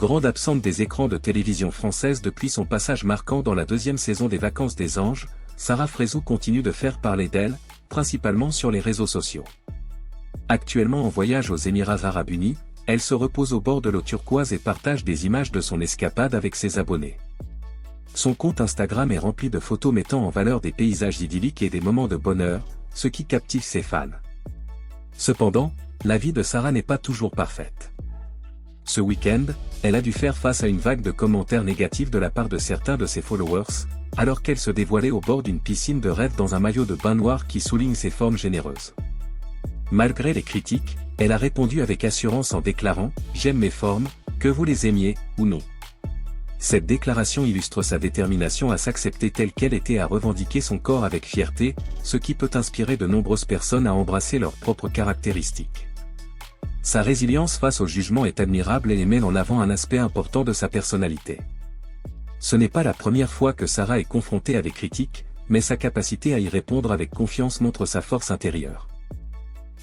Grande absente des écrans de télévision française depuis son passage marquant dans la deuxième saison des Vacances des Anges, Sarah Frézou continue de faire parler d'elle, principalement sur les réseaux sociaux. Actuellement en voyage aux Émirats Arabes Unis, elle se repose au bord de l'eau turquoise et partage des images de son escapade avec ses abonnés. Son compte Instagram est rempli de photos mettant en valeur des paysages idylliques et des moments de bonheur, ce qui captive ses fans. Cependant, la vie de Sarah n'est pas toujours parfaite. Ce week-end, elle a dû faire face à une vague de commentaires négatifs de la part de certains de ses followers, alors qu'elle se dévoilait au bord d'une piscine de rêve dans un maillot de bain noir qui souligne ses formes généreuses. Malgré les critiques, elle a répondu avec assurance en déclarant « J'aime mes formes, que vous les aimiez, ou non ». Cette déclaration illustre sa détermination à s'accepter telle qu'elle était et à revendiquer son corps avec fierté, ce qui peut inspirer de nombreuses personnes à embrasser leurs propres caractéristiques. Sa résilience face au jugement est admirable et elle met en avant un aspect important de sa personnalité. Ce n'est pas la première fois que Sarah est confrontée à des critiques, mais sa capacité à y répondre avec confiance montre sa force intérieure.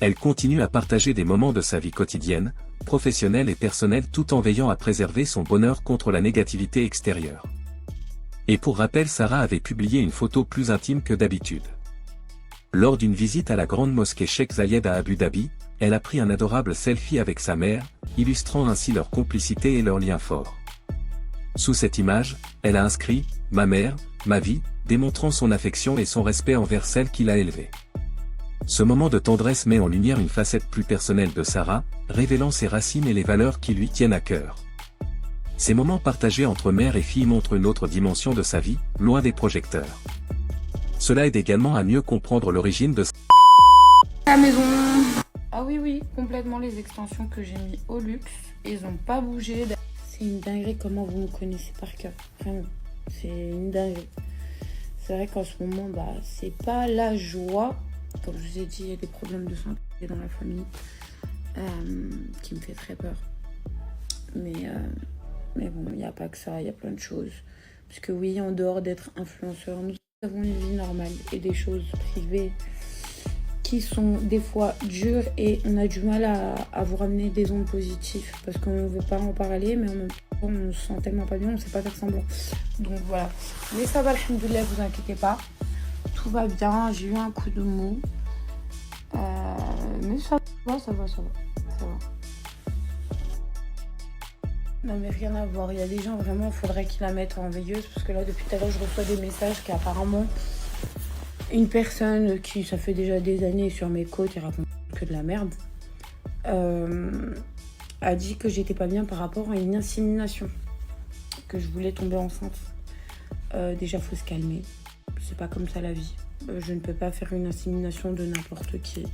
Elle continue à partager des moments de sa vie quotidienne, professionnelle et personnelle tout en veillant à préserver son bonheur contre la négativité extérieure. Et pour rappel, Sarah avait publié une photo plus intime que d'habitude. Lors d'une visite à la grande mosquée Cheikh Zayed à Abu Dhabi, elle a pris un adorable selfie avec sa mère, illustrant ainsi leur complicité et leur lien fort. Sous cette image, elle a inscrit « Ma mère, ma vie », démontrant son affection et son respect envers celle qui l'a élevée. Ce moment de tendresse met en lumière une facette plus personnelle de Sarah, révélant ses racines et les valeurs qui lui tiennent à cœur. Ces moments partagés entre mère et fille montrent une autre dimension de sa vie, loin des projecteurs. Cela aide également à mieux comprendre l'origine de la maison. Ah oui, complètement les extensions que j'ai mis au luxe, ils ont pas bougé. C'est une dinguerie comment vous me connaissez par cœur, vraiment, c'est une dinguerie. C'est vrai qu'en ce moment, c'est pas la joie. Comme je vous ai dit, il y a des problèmes de santé dans la famille qui me fait très peur. Mais bon, il n'y a pas que ça, il y a plein de choses. Parce que oui, en dehors d'être influenceur, nous avons une vie normale et des choses privées qui sont des fois dures et on a du mal à vous ramener des ondes positives parce qu'on ne veut pas en parler, mais en même temps, on se sent tellement pas bien, on ne sait pas faire semblant. Donc voilà. Mais ça va, alhamdoulilah, vous inquiétez pas. Tout va bien, j'ai eu un coup de mou. Mais ça va. Non mais rien à voir, il y a des gens vraiment, il faudrait qu'ils la mettent en veilleuse parce que là depuis tout à l'heure je reçois des messages qu'apparemment une personne qui, ça fait déjà des années sur mes côtes et raconte que de la merde, a dit que j'étais pas bien par rapport à une insémination, que je voulais tomber enceinte. Déjà faut se calmer. C'est pas comme ça la vie. Je ne peux pas faire une insémination de n'importe qui.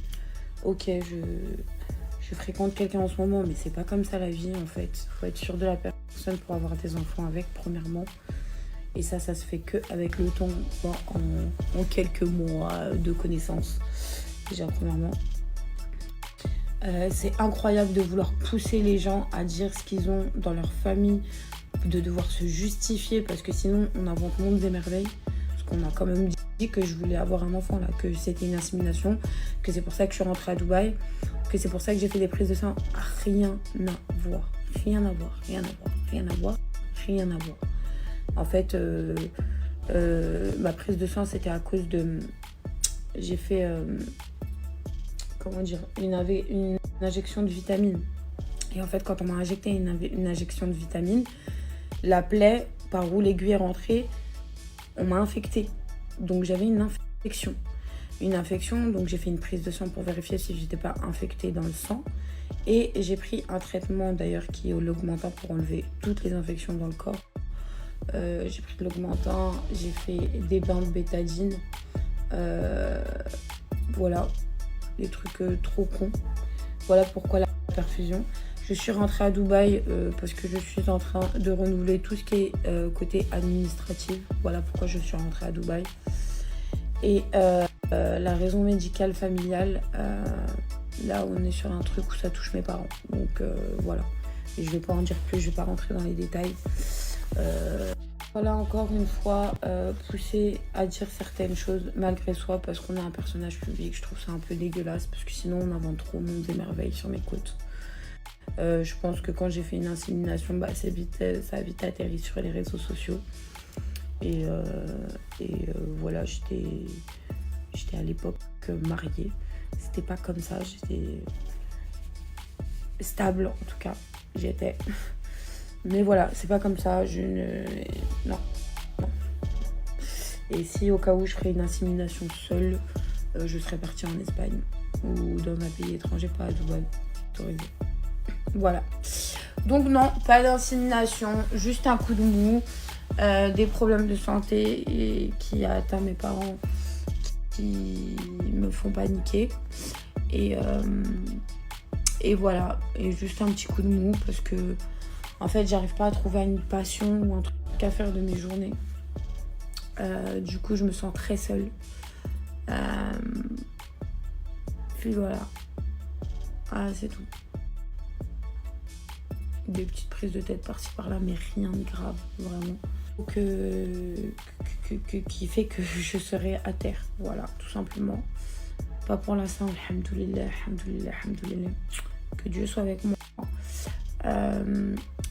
Ok, je fréquente quelqu'un en ce moment, mais c'est pas comme ça la vie en fait. Faut être sûr de la personne pour avoir des enfants avec, premièrement. Et ça se fait que avec le temps, en quelques mois de connaissances. Déjà, premièrement. C'est incroyable de vouloir pousser les gens à dire ce qu'ils ont dans leur famille, de devoir se justifier, parce que sinon on invente monde des merveilles. On a quand même dit que je voulais avoir un enfant là, que c'était une insémination, que c'est pour ça que je suis rentrée à Dubaï, que c'est pour ça que j'ai fait des prises de sang. Rien à voir. En fait, ma prise de sang, c'était à cause de... J'ai fait, une injection de vitamine. Et en fait, quand on m'a injecté une injection de vitamine, la plaie par où l'aiguille est rentrée, on m'a infectée. Donc j'avais une infection, donc j'ai fait une prise de sang pour vérifier si j'étais pas infectée dans le sang. Et j'ai pris un traitement d'ailleurs qui est l'Augmentin pour enlever toutes les infections dans le corps. J'ai pris de l'Augmentin, j'ai fait des bains de bétadine. Voilà, des trucs trop cons. Voilà pourquoi la perfusion. Je suis rentrée à Dubaï parce que je suis en train de renouveler tout ce qui est côté administratif. Voilà pourquoi je suis rentrée à Dubaï. Et la raison médicale familiale, là on est sur un truc où ça touche mes parents. Donc voilà. Et je vais pas en dire plus, je vais pas rentrer dans les détails. Voilà, encore une fois, pousser à dire certaines choses malgré soi parce qu'on est un personnage public. Je trouve ça un peu dégueulasse parce que sinon on invente trop le monde des merveilles sur mes côtes. Je pense que quand j'ai fait une insémination, bah, ça a vite atterri sur les réseaux sociaux. Et voilà, j'étais à l'époque mariée. C'était pas comme ça, j'étais stable en tout cas. J'étais. Mais voilà, c'est pas comme ça. Non. Et si au cas où je ferais une insémination seule, je serais partie en Espagne ou dans un pays étranger, pas à Dubaï. Autorisé. Voilà. Donc non, pas d'insémination, juste un coup de mou, des problèmes de santé et qui a atteint mes parents qui me font paniquer. Et voilà, et juste un petit coup de mou parce que en fait j'arrive pas à trouver une passion ou un truc à faire de mes journées. Du coup je me sens très seule. Puis voilà. Ah, c'est tout. Des petites prises de tête par-ci par-là, mais rien de grave, vraiment. Qui fait que je serai à terre, voilà, tout simplement. Pas pour l'instant, alhamdoulilah, alhamdoulilah, alhamdoulilah. Que Dieu soit avec moi.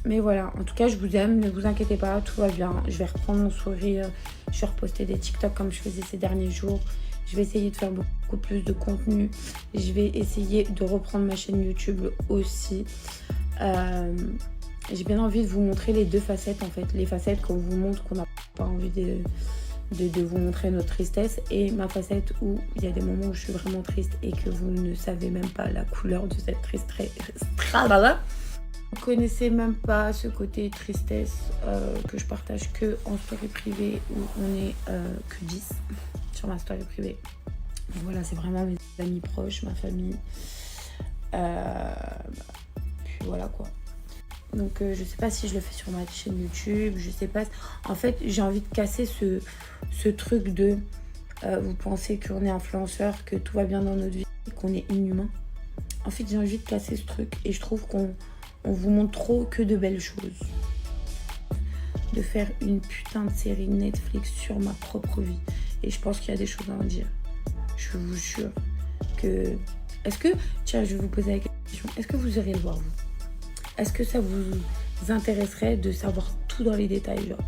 Mais voilà, en tout cas, je vous aime, ne vous inquiétez pas, tout va bien. Je vais reprendre mon sourire, je vais reposter des TikTok comme je faisais ces derniers jours. Je vais essayer de faire beaucoup plus de contenu. Je vais essayer de reprendre ma chaîne YouTube aussi. J'ai bien envie de vous montrer les deux facettes en fait. Les facettes qu'on vous montre, qu'on n'a pas envie de vous montrer notre tristesse. Et ma facette où il y a des moments où je suis vraiment triste et que vous ne savez même pas la couleur de cette tristesse. Vous ne connaissez même pas ce côté tristesse que je partage que en story privée où on est que 10 sur ma story privée. Donc voilà, c'est vraiment mes amis proches, ma famille. Puis voilà quoi. Donc je sais pas si je le fais sur ma chaîne YouTube, je sais pas. En fait, j'ai envie de casser ce truc de vous pensez qu'on est influenceur, que tout va bien dans notre vie, qu'on est inhumain. En fait, j'ai envie de casser ce truc et je trouve qu'on vous montre trop que de belles choses. De faire une putain de série Netflix sur ma propre vie. Et je pense qu'il y a des choses à en dire. Je vous jure que... Est-ce que... Tiens, je vais vous poser la question. Est-ce que vous irez le voir, vous? Est-ce que ça vous intéresserait de savoir tout dans les détails, genre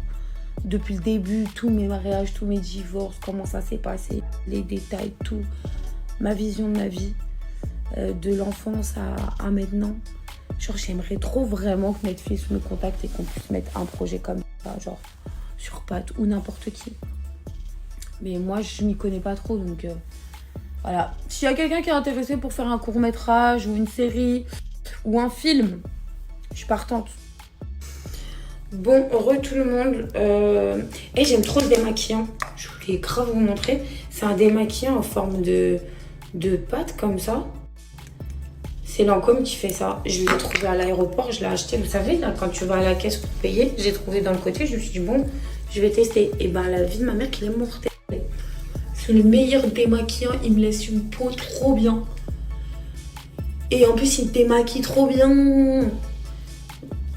depuis le début, tous mes mariages, tous mes divorces, comment ça s'est passé, les détails, tout, ma vision de ma vie, de l'enfance à maintenant. Genre, j'aimerais trop vraiment que Netflix me contacte et qu'on puisse mettre un projet comme ça, genre sur pattes ou n'importe qui. Mais moi, je m'y connais pas trop, donc voilà. S'il y a quelqu'un qui est intéressé pour faire un court-métrage ou une série ou un film, je suis partante. Bon, heureux tout le monde. Et j'aime trop le démaquillant. Je voulais grave vous montrer. C'est un démaquillant en forme de pâte comme ça. C'est Lancôme qui fait ça. Je l'ai trouvé à l'aéroport, je l'ai acheté. Vous savez, là, quand tu vas à la caisse pour payer, j'ai trouvé dans le côté. Je me suis dit, bon, je vais tester. Et ben, la vie de ma mère, qui est mortelle. C'est le meilleur démaquillant. Il me laisse une peau trop bien. Et en plus, il démaquille trop bien.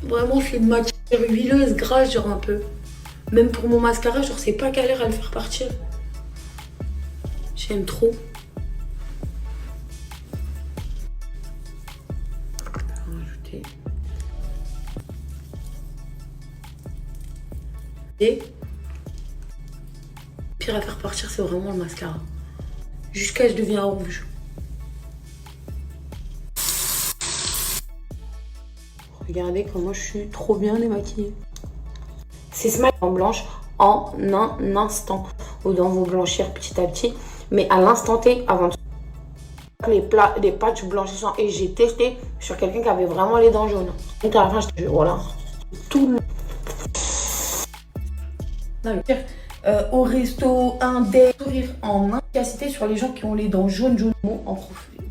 Vraiment, je fais une matière huileuse, grasse, genre un peu. Même pour mon mascara, genre, c'est pas galère à le faire partir. J'aime trop. Rajouter. Et pire à faire partir, c'est vraiment le mascara. Jusqu'à ce que je devienne rouge. Regardez comment je suis trop bien démaquillée. C'est Smile en blanche en un instant. Ou dans vos blanchir petit à petit. Mais à l'instant T, avant de les patchs blanchissants. Et j'ai testé sur quelqu'un qui avait vraiment les dents jaunes. Donc à la fin, je voilà. Tout le... Non, au resto, un dé, sourire en efficacité sur les gens qui ont les dents jaunes en profil.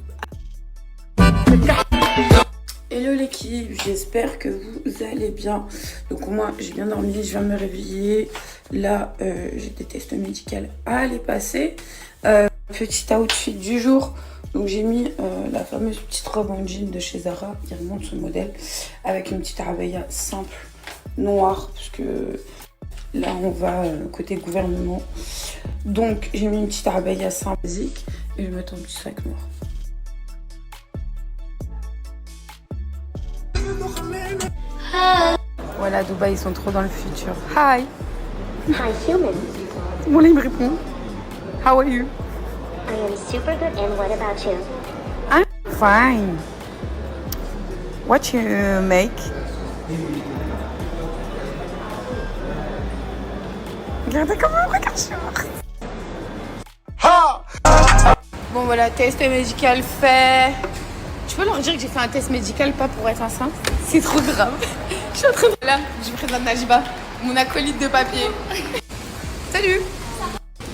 Hello l'équipe, j'espère que vous allez bien. Donc moi j'ai bien dormi, je viens de me réveiller. Là j'ai des tests médicaux à aller passer. Petit outfit du jour. Donc j'ai mis la fameuse petite robe en jean de chez Zara. Il remonte son modèle. Avec une petite abaya simple, noire. Parce que là on va côté gouvernement. Donc j'ai mis une petite abaya simple basique. Et je vais mettre un petit sac noir. Voilà, Dubaï, ils sont trop dans le futur. Hi. Hi, human. Bon, là, il me répond. How are you? I am super good, and what about you? I'm fine. What you make? Regardez comment on regarde sur. Bon voilà, test médical fait. Tu peux leur dire que j'ai fait un test médical pas pour être enceinte? C'est trop grave. Je suis en train de... Là, je présente Najiba, mon acolyte de papier. Salut.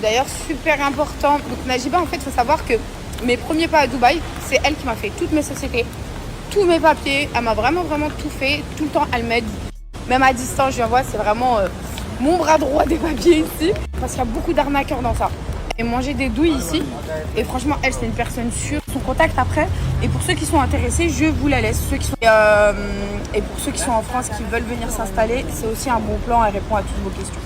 D'ailleurs, super important. Donc Najiba, en fait, il faut savoir que mes premiers pas à Dubaï, c'est elle qui m'a fait toutes mes sociétés, tous mes papiers. Elle m'a vraiment tout fait. Tout le temps, elle m'aide. Même à distance, je lui envoie, c'est vraiment mon bras droit des papiers ici. Parce qu'il y a beaucoup d'arnaqueurs dans ça. Et manger des douilles ici. Et franchement, elle, c'est une personne sûre. Son contact après. Et pour ceux qui sont intéressés, je vous la laisse. Ceux qui sont... et pour ceux qui sont en France, qui veulent venir s'installer, c'est aussi un bon plan. Elle répond à toutes vos questions.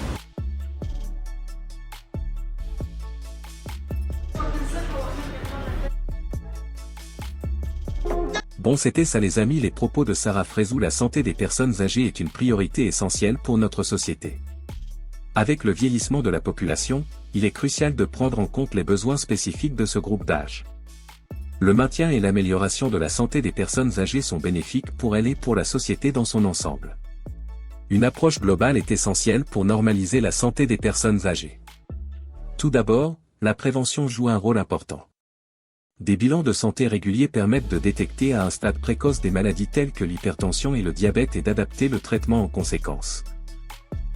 Bon, c'était ça les amis, les propos de Sarah Frézou. La santé des personnes âgées est une priorité essentielle pour notre société. Avec le vieillissement de la population, il est crucial de prendre en compte les besoins spécifiques de ce groupe d'âge. Le maintien et l'amélioration de la santé des personnes âgées sont bénéfiques pour elles et pour la société dans son ensemble. Une approche globale est essentielle pour normaliser la santé des personnes âgées. Tout d'abord, la prévention joue un rôle important. Des bilans de santé réguliers permettent de détecter à un stade précoce des maladies telles que l'hypertension et le diabète et d'adapter le traitement en conséquence.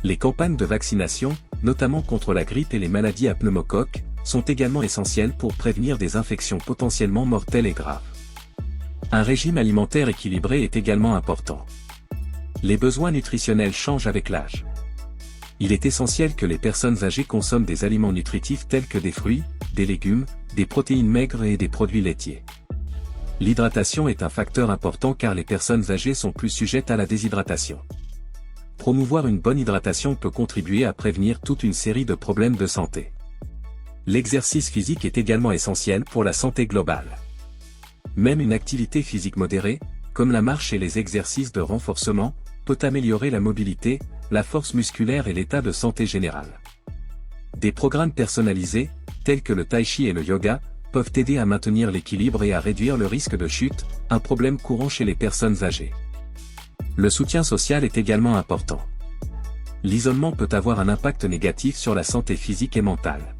Les campagnes de vaccination, notamment contre la grippe et les maladies à pneumocoque, sont également essentielles pour prévenir des infections potentiellement mortelles et graves. Un régime alimentaire équilibré est également important. Les besoins nutritionnels changent avec l'âge. Il est essentiel que les personnes âgées consomment des aliments nutritifs tels que des fruits, des légumes, des protéines maigres et des produits laitiers. L'hydratation est un facteur important car les personnes âgées sont plus sujettes à la déshydratation. Promouvoir une bonne hydratation peut contribuer à prévenir toute une série de problèmes de santé. L'exercice physique est également essentiel pour la santé globale. Même une activité physique modérée, comme la marche et les exercices de renforcement, peut améliorer la mobilité, la force musculaire et l'état de santé général. Des programmes personnalisés, tels que le tai chi et le yoga, peuvent aider à maintenir l'équilibre et à réduire le risque de chute, un problème courant chez les personnes âgées. Le soutien social est également important. L'isolement peut avoir un impact négatif sur la santé physique et mentale.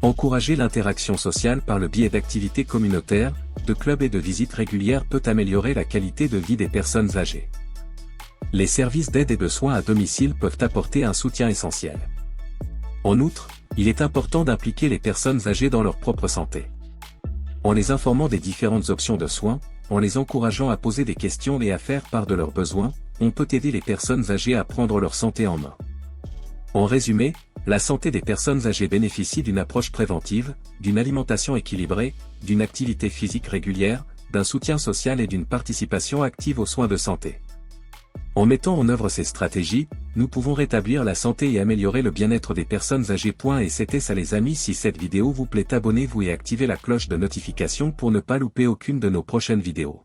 Encourager l'interaction sociale par le biais d'activités communautaires, de clubs et de visites régulières peut améliorer la qualité de vie des personnes âgées. Les services d'aide et de soins à domicile peuvent apporter un soutien essentiel. En outre, il est important d'impliquer les personnes âgées dans leur propre santé. En les informant des différentes options de soins, en les encourageant à poser des questions et à faire part de leurs besoins, on peut aider les personnes âgées à prendre leur santé en main. En résumé, la santé des personnes âgées bénéficie d'une approche préventive, d'une alimentation équilibrée, d'une activité physique régulière, d'un soutien social et d'une participation active aux soins de santé. En mettant en œuvre ces stratégies, nous pouvons rétablir la santé et améliorer le bien-être des personnes âgées. Et c'était ça les amis, si cette vidéo vous plaît, abonnez-vous et activez la cloche de notification pour ne pas louper aucune de nos prochaines vidéos.